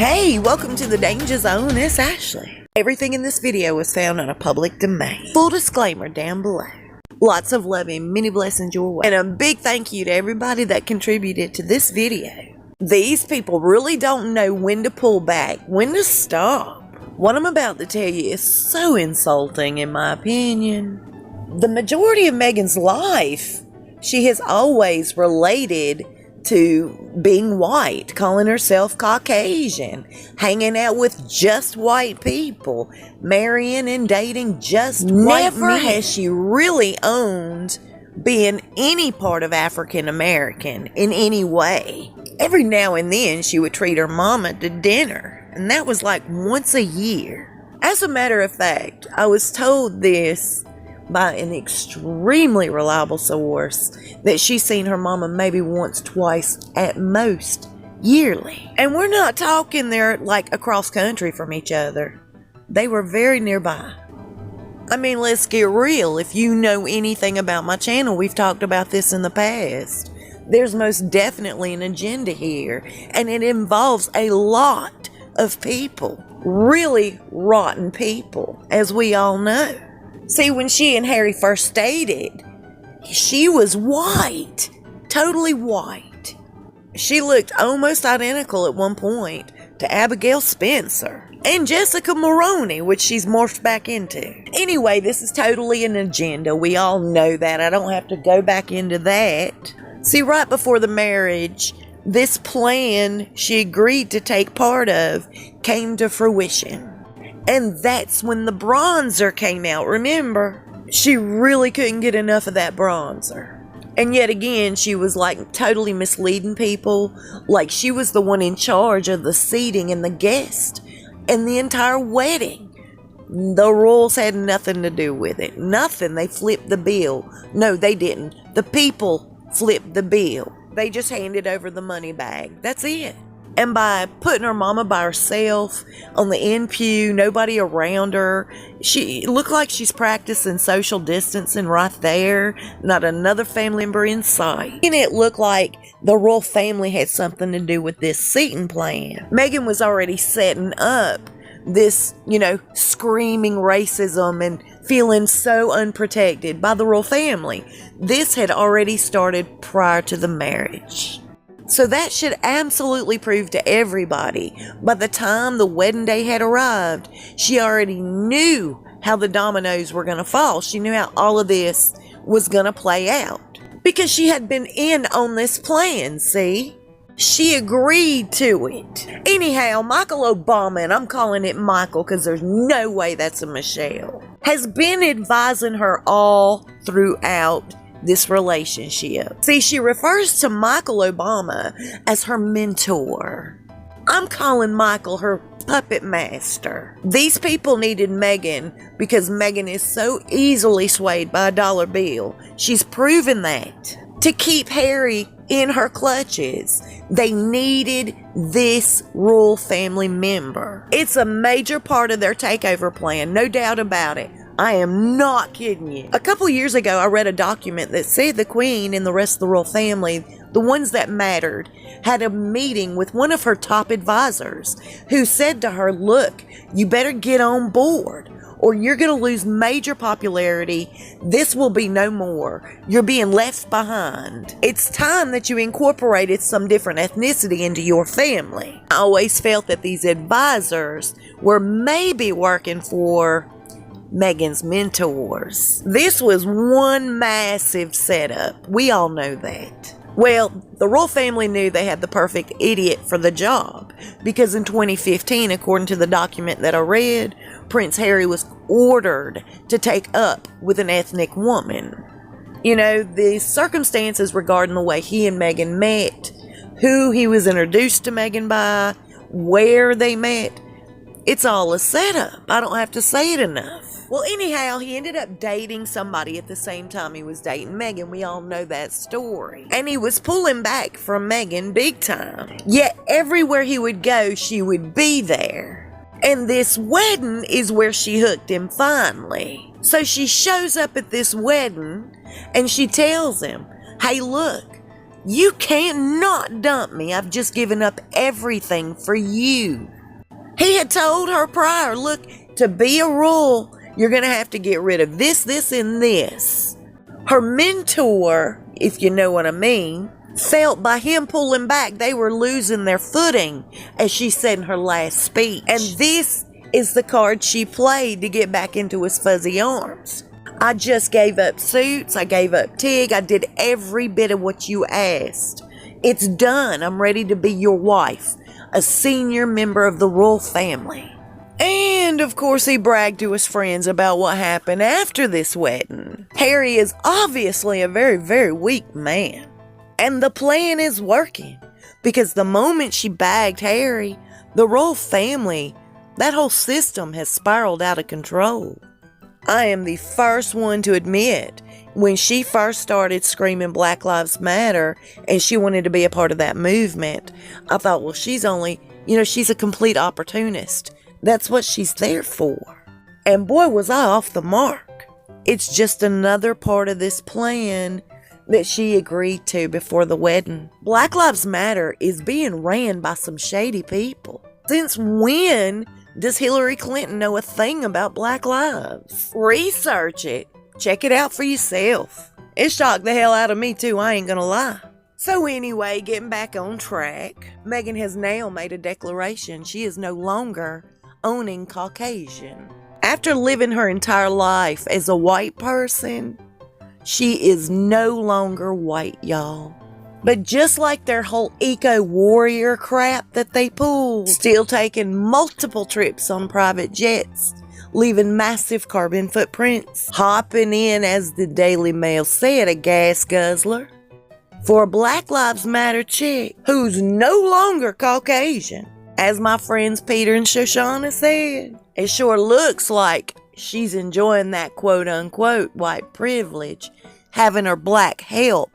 Hey, welcome to the Danger Zone. It's Ashley. Everything in this video is found on a public domain. Full disclaimer down below. Lots of love and many blessings your way. And a big thank you to everybody that contributed to this video. These people really don't know when to pull back, when to stop. What I'm about to tell you is so insulting in my opinion. The majority of Meghan's life, she has always related to being white, calling herself Caucasian, hanging out with just white people, marrying and dating just white men. Never has she really owned being any part of African American in any way. Every now and then she would treat her mama to dinner, and that was like once a year. As a matter of fact, I was told this by an extremely reliable source that she's seen her mama maybe once, twice at most yearly. And we're not talking they're like across country from each other. They were very nearby. I mean, let's get real. If you know anything about my channel, we've talked about this in the past. There's most definitely an agenda here, and it involves a lot of people. Really rotten people, as we all know. See, when she and Harry first dated, she was white, totally white. She looked almost identical at one point to Abigail Spencer and Jessica Maroney, which she's morphed back into. Anyway, this is totally an agenda. We all know that. I don't have to go back into that. See, right before the marriage, this plan she agreed to take part of came to fruition. And that's when the bronzer came out, remember? She really couldn't get enough of that bronzer. And yet again, she was like totally misleading people, like she was the one in charge of the seating and the guest and the entire wedding. The royals had nothing to do with it. Nothing. They flipped the bill. No, they didn't. The people flipped the bill. They just handed over the money bag. That's it. And by putting her mama by herself on the end pew, nobody around her, she looked like she's practicing social distancing right there, not another family member in sight. And it looked like the royal family had something to do with this seating plan. Meghan was already setting up this, screaming racism and feeling so unprotected by the royal family. This had already started prior to the marriage. So that should absolutely prove to everybody, by the time the wedding day had arrived, she already knew how the dominoes were going to fall. She knew how all of this was going to play out. Because she had been in on this plan, see? She agreed to it. Anyhow, Michael Obama, and I'm calling it Michael because there's no way that's a Michelle, has been advising her all throughout this relationship. See, she refers to Michael Obama as her mentor. I'm calling Michael her puppet master. These people needed Meghan because Meghan is so easily swayed by a dollar bill. She's proven that. To keep Harry in her clutches, they needed this royal family member. It's a major part of their takeover plan, no doubt about it. I am not kidding you. A couple years ago, I read a document that said the Queen and the rest of the royal family, the ones that mattered, had a meeting with one of her top advisors who said to her, look, you better get on board or you're going to lose major popularity. This will be no more. You're being left behind. It's time that you incorporated some different ethnicity into your family. I always felt that these advisors were maybe working for Meghan's mentors. This was one massive setup. We all know that. Well, the royal family knew they had the perfect idiot for the job because in 2015, according to the document that I read, Prince Harry was ordered to take up with an ethnic woman. The circumstances regarding the way he and Meghan met, who he was introduced to Meghan by, where they met, it's all a setup. I don't have to say it enough. Well, anyhow, he ended up dating somebody at the same time he was dating Meghan. We all know that story. And he was pulling back from Meghan big time. Yet everywhere he would go, she would be there. And this wedding is where she hooked him finally. So she shows up at this wedding and she tells him, hey, look, You can't not dump me. I've just given up everything for you. He had told her prior, look, to be a royal, you're going to have to get rid of this, and this. Her mentor, if you know what I mean, felt by him pulling back they were losing their footing, as she said in her last speech. And this is the card she played to get back into his fuzzy arms. I just gave up suits, I gave up Tig, I did every bit of what you asked. It's done, I'm ready to be your wife, a senior member of the royal family. And of course he bragged to his friends about what happened after this wedding. Harry is obviously a very, very weak man. And the plan is working, because the moment she bagged Harry, the royal family, that whole system has spiraled out of control. I am the first one to admit, when she first started screaming Black Lives Matter and she wanted to be a part of that movement, I thought, well, she's a complete opportunist. That's what she's there for. And boy, was I off the mark. It's just another part of this plan that she agreed to before the wedding. Black Lives Matter is being ran by some shady people. Since when does Hillary Clinton know a thing about Black lives? Research it. Check it out for yourself. It shocked the hell out of me too, I ain't gonna lie. So anyway, getting back on track, Meghan has now made a declaration she is no longer owning Caucasian. After living her entire life as a white person, she is no longer white, y'all. But just like their whole eco-warrior crap that they pull, still taking multiple trips on private jets, leaving massive carbon footprints, hopping in, as the Daily Mail said, a gas guzzler, for a Black Lives Matter chick who's no longer Caucasian. As my friends Peter and Shoshana said, it sure looks like she's enjoying that quote-unquote white privilege, having her black help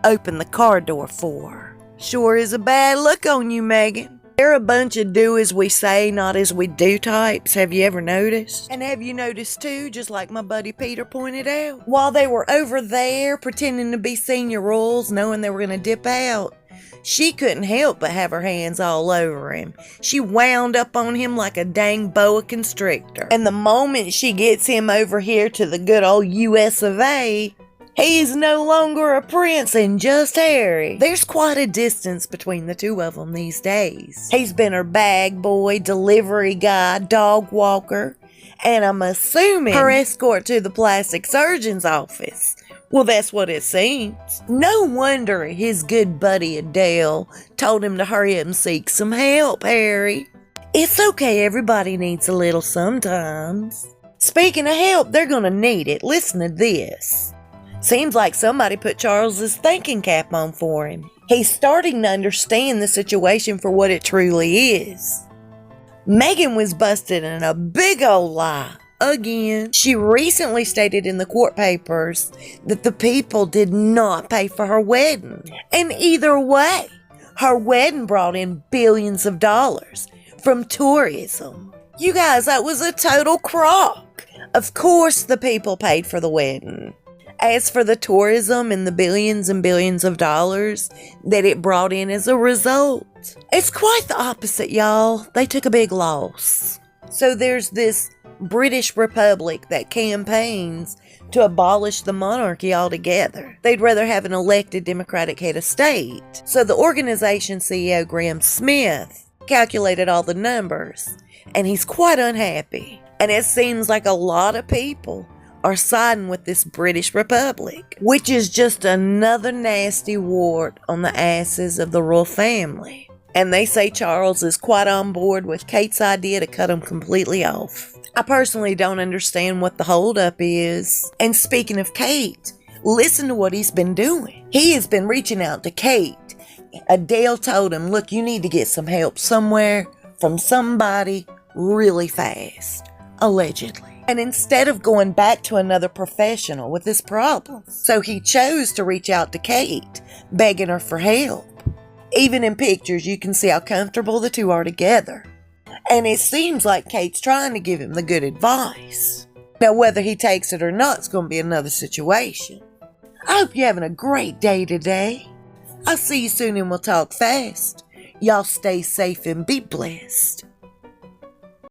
open the car door for her. Sure is a bad look on you, Meghan. They're a bunch of do as we say, not as we do types. Have you ever noticed? And have you noticed too, just like my buddy Peter pointed out, while they were over there pretending to be senior royals, knowing they were going to dip out, she couldn't help but have her hands all over him. She wound up on him like a dang boa constrictor. And the moment she gets him over here to the good old US of A, he's no longer a prince and just Harry. There's quite a distance between the two of them these days. He's been her bag boy, delivery guy, dog walker, and I'm assuming her escort to the plastic surgeon's office. Well, that's what it seems. No wonder his good buddy Adele told him to hurry up and seek some help, Harry. It's okay, everybody needs a little sometimes. Speaking of help, they're gonna need it. Listen to this. Seems like somebody put Charles's thinking cap on for him. He's starting to understand the situation for what it truly is. Meghan was busted in a big old lie. Again, she recently stated in the court papers that the people did not pay for her wedding. And either way, her wedding brought in billions of dollars from tourism. You guys, that was a total crock. Of course the people paid for the wedding. As for the tourism and the billions and billions of dollars that it brought in as a result, it's quite the opposite, y'all. They took a big loss. So there's this British Republic that campaigns to abolish the monarchy altogether. They'd rather have an elected Democratic head of state. So the organization CEO, Graham Smith, calculated all the numbers, and he's quite unhappy. And it seems like a lot of people are siding with this British Republic, which is just another nasty wart on the asses of the royal family. And they say Charles is quite on board with Kate's idea to cut him completely off. I personally don't understand what the holdup is. And speaking of Kate, listen to what he's been doing. He has been reaching out to Kate. Adele told him, look, you need to get some help somewhere from somebody really fast. Allegedly. And instead of going back to another professional with this problem, so he chose to reach out to Kate, begging her for help. Even in pictures, you can see how comfortable the two are together. And it seems like Kate's trying to give him the good advice. Now, whether he takes it or not is going to be another situation. I hope you're having a great day today. I'll see you soon and we'll talk fast. Y'all stay safe and be blessed.